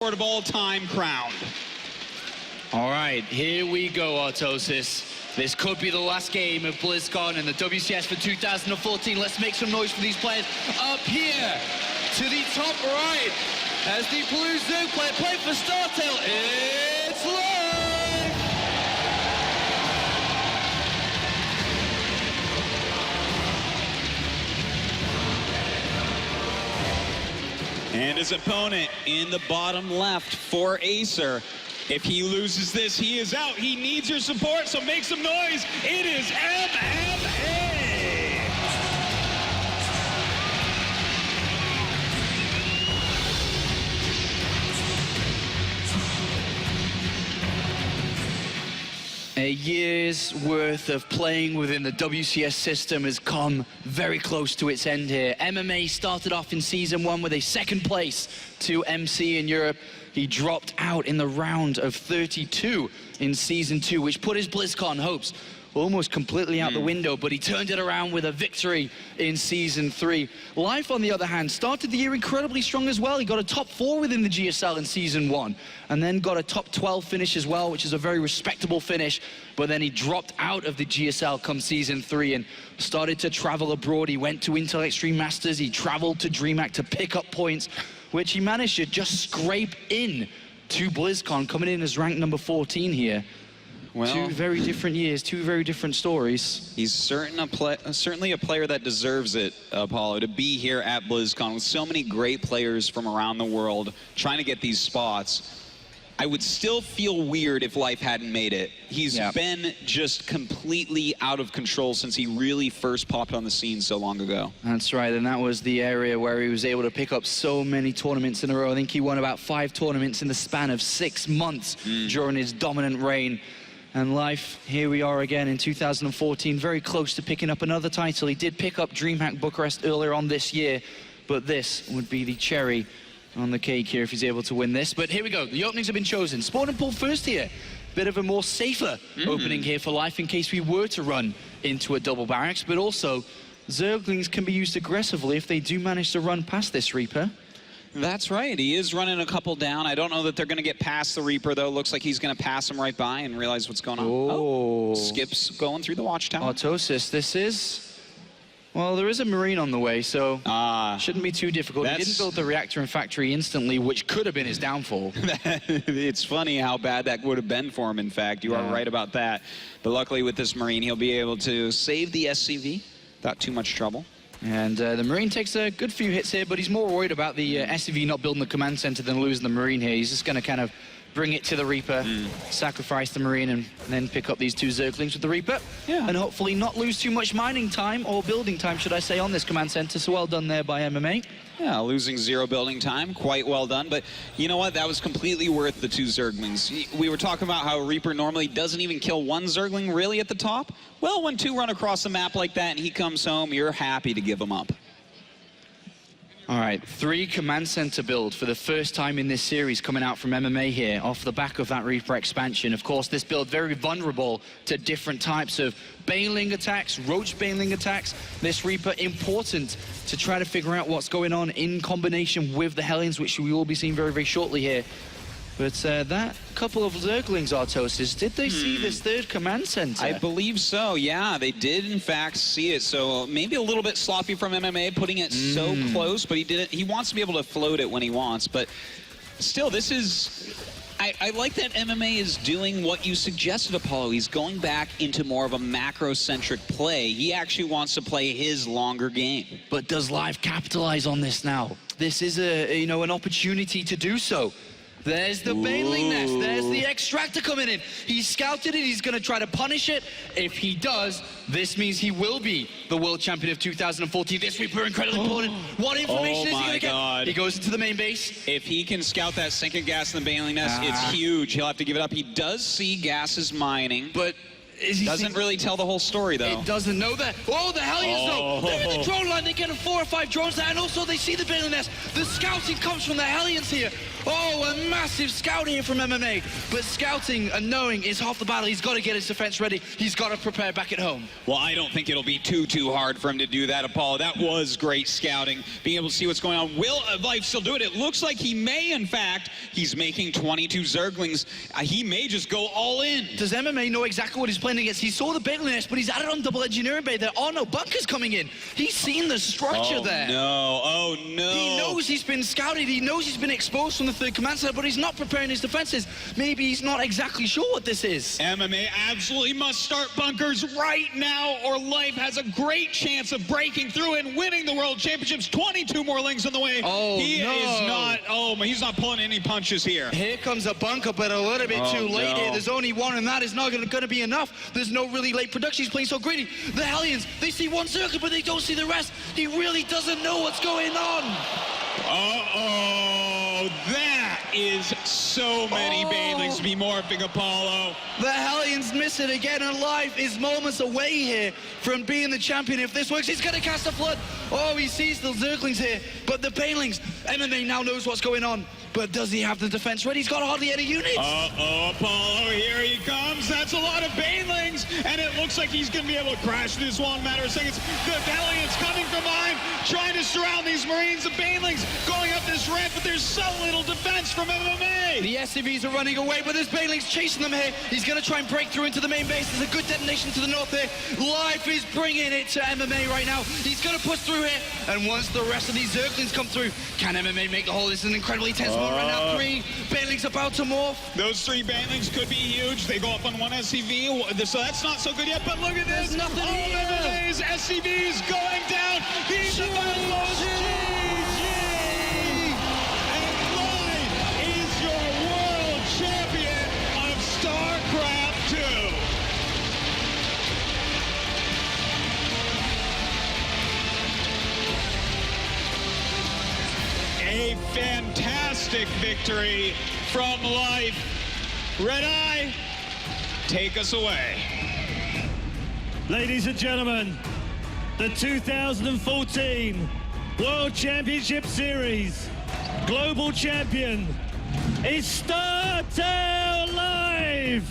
of all time crowned. All right, here we go, Artosis. This could be the last game of BlizzCon and the WCS for 2014. Let's make some noise for these players up here to the top right as the blue Zerg player play for StarTale. It's live! And his opponent in the bottom left for Acer. If he loses this, he is out. He needs your support, so make some noise. It is MMA! A year's worth of playing within the WCS system has come very close to its end here. MMA started off in Season 1 with a second place to MC in Europe. He dropped out in the round of 32 in Season 2, which put his BlizzCon hopes almost completely out the window, but he turned it around with a victory in Season 3. Life, on the other hand, started the year incredibly strong as well. He got a top 4 within the GSL in Season 1, and then got a top 12 finish as well, which is a very respectable finish, but then he dropped out of the GSL come Season 3 and started to travel abroad. He went to Intel Extreme Masters, he traveled to DreamHack to pick up points, which he managed to just scrape in to BlizzCon, coming in as ranked number 14 here. Well, two very different years, two very different stories. He's certainly a player that deserves it, Apollo, to be here at BlizzCon with so many great players from around the world trying to get these spots. I would still feel weird if Life hadn't made it. He's been just completely out of control since he really first popped on the scene so long ago. That's right, and that was the area where he was able to pick up so many tournaments in a row. I think he won about 5 tournaments in the span of 6 months during his dominant reign. And Life, here we are again in 2014, very close to picking up another title. He did pick up DreamHack Bucharest earlier on this year, but this would be the cherry on the cake here if he's able to win this. But here we go, the openings have been chosen. Spawn and pull first here. Bit of a more safer opening here for Life in case we were to run into a double barracks, but also Zerglings can be used aggressively if they do manage to run past this Reaper. That's right. He is running a couple down. I don't know that they're going to get past the Reaper, though. Looks like he's going to pass him right by and realize what's going on. Oh, Skip's going through the watchtower. Artosis, this is... Well, there is a Marine on the way, so shouldn't be too difficult. He didn't build the reactor and factory instantly, which could have been his downfall. It's funny how bad that would have been for him, in fact. You are right about that. But luckily with this Marine, he'll be able to save the SCV without too much trouble. And the Marine takes a good few hits here, but he's more worried about the SCV not building the command center than losing the Marine here. He's just going to kind of bring it to the Reaper, sacrifice the Marine, and then pick up these 2 Zerglings with the Reaper. And hopefully not lose too much mining time, or building time, should I say, on this command center. So well done there by MMA. Yeah, losing 0 building time, quite well done. But you know what? That was completely worth the 2 Zerglings. We were talking about how Reaper normally doesn't even kill 1 Zergling really at the top. Well, when 2 run across the map like that and he comes home, you're happy to give him up. All right, 3 command center build for the first time in this series coming out from MMA here off the back of that Reaper expansion. Of course, this build very vulnerable to different types of baneling attacks, roach baneling attacks. This Reaper important to try to figure out what's going on in combination with the Hellions, which we will be seeing very, very shortly here. But that couple of Zerglings, Artosis, did they see this 3rd command center? I believe so, yeah. They did, in fact, see it. So maybe a little bit sloppy from MMA, putting it so close, but he didn't. He wants to be able to float it when he wants. But still, this is... I like that MMA is doing what you suggested, Apollo. He's going back into more of a macro-centric play. He actually wants to play his longer game. But does Live capitalize on this now? This is an opportunity to do so. There's the baneling nest, there's the extractor coming in. He's scouted it, he's gonna try to punish it. If he does, this means he will be the world champion of 2014. This Reaper incredibly important. What information is he gonna get? He goes into the main base. If he can scout that sinking gas in the baneling nest, it's huge. He'll have to give it up. He does see gases mining. But Doesn't really tell the whole story, though. It doesn't know that. Oh, the Hellions, though. They're in the drone line. They get 4 or 5 drones there, and also they see the Bailey nest. The scouting comes from the Hellions here. Oh, a massive scout here from MMA. But scouting and knowing is half the battle. He's got to get his defense ready. He's got to prepare back at home. Well, I don't think it'll be too hard for him to do that, Apollo. That was great scouting, being able to see what's going on. Will Life still do it? It looks like he may, in fact. He's making 22 Zerglings. He may just go all in. Does MMA know exactly what he's playing against? He saw the Bailey nest, but he's added on double engineering bay. There are no bunkers coming in. He's seen the structure there. Oh, no. He knows he's been scouted. He knows he's been exposed from the 3rd command center, but he's not preparing his defenses. Maybe he's not exactly sure what this is. MMA absolutely must start bunkers right now, or Life has a great chance of breaking through and winning the World Championships. 22 more lings on the way. Oh, he no. is not, he's not pulling any punches here. Here comes a bunker, but a little bit too late here. There's only one, and that is not going to be enough. There's no really late production. He's playing so greedy. The Hellions, they see one circle, but they don't see the rest. He really doesn't know what's going on. Uh-oh, that is so many Banelings to be morphing, Apollo. The Hellions miss it again, and Life is moments away here from being the champion. If this works, he's going to cast a flood. Oh, he sees the Zerglings here, but the Banelings, MMA now knows what's going on. But does he have the defense ready? He's got hardly any units. Uh-oh, Apollo, here he comes. That's a lot of Banelings, and it looks like he's going to be able to crash this one matter of seconds. The Hellions coming from behind, trying to surround these Marines. The Banelings going up this ramp, but there's so little defense from MMA. The SCVs are running away, but there's Banelings chasing them here. He's going to try and break through into the main base. There's a good detonation to the north here. Life is bringing it to MMA right now. He's going to push through here, and once the rest of these Zerglings come through, can MMA make the hole? This is an incredibly tense moment right now. 3 Banelings about to morph. Those 3 Banelings could be huge. They go up on 1 SCV, so that's not so good yet, but look at this. There's nothing All here. MMA's SCVs going down. He's about to lose. GG! And Life is your world champion of StarCraft 2. A fantastic victory from Life. Red Eye, take us away. Ladies and gentlemen, the 2014 World Championship Series global champion is StarTale Live.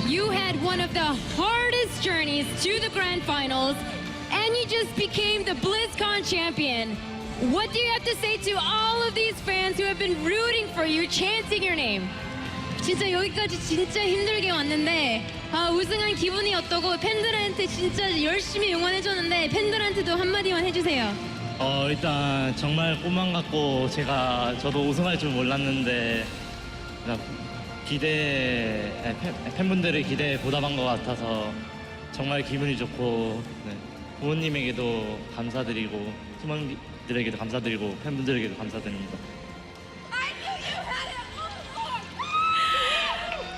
You had one of the hardest journeys to the grand finals, and you just became the BlizzCon champion. What do you have to say to all of these fans who have been rooting for you, chanting your name? 진짜 여기까지 진짜 힘들게 왔는데 우승한 기분이 어떠고 팬들한테 진짜 열심히 응원해줬는데 팬들한테도 한마디만 해주세요. 일단 정말 꿈만 같고 저도 우승할 줄 몰랐는데 팬분들의 기대에 보답한 것 같아서 정말 기분이 좋고 부모님에게도 감사드리고 팀원들에게도 감사드리고 팬분들에게도 감사드립니다.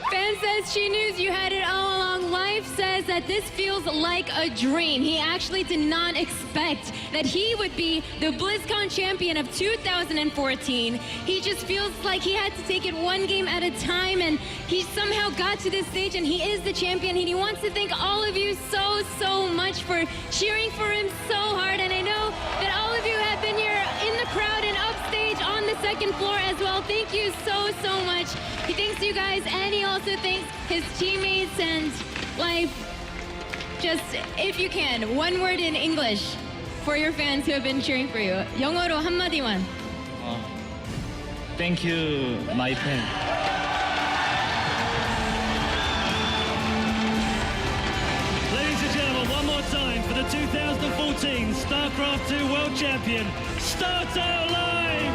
Fans says she knew you had it all along. Life says that this feels like a dream. He actually did not expect that he would be the BlizzCon champion of 2014. He just feels like he had to take it one game at a time, and he somehow got to this stage, and he is the champion. And he wants to thank all of you so much for cheering for him so hard. And I know that all of you have been here in the crowd and upstage on the second floor as well. Thank you so much. He thanks you guys, and he also thanks his teammates and Life. Just, if you can, one word in English for your fans who have been cheering for you. 영어로 한마디만. Thank you, my fan. Ladies and gentlemen, one more time for the 2014 StarCraft 2 World Champion, Start Our Live!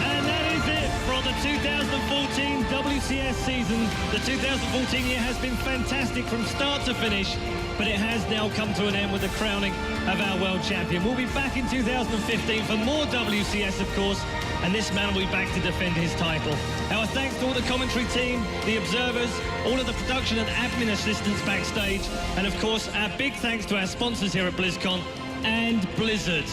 And that is it for the 2014 WCS season. The 2014 year has been fantastic from start to finish, but it has now come to an end with the crowning of our world champion. We'll be back in 2015 for more WCS, of course, and this man will be back to defend his title. Our thanks to all the commentary team, the observers, all of the production and admin assistants backstage, and of course, our big thanks to our sponsors here at BlizzCon and Blizzard.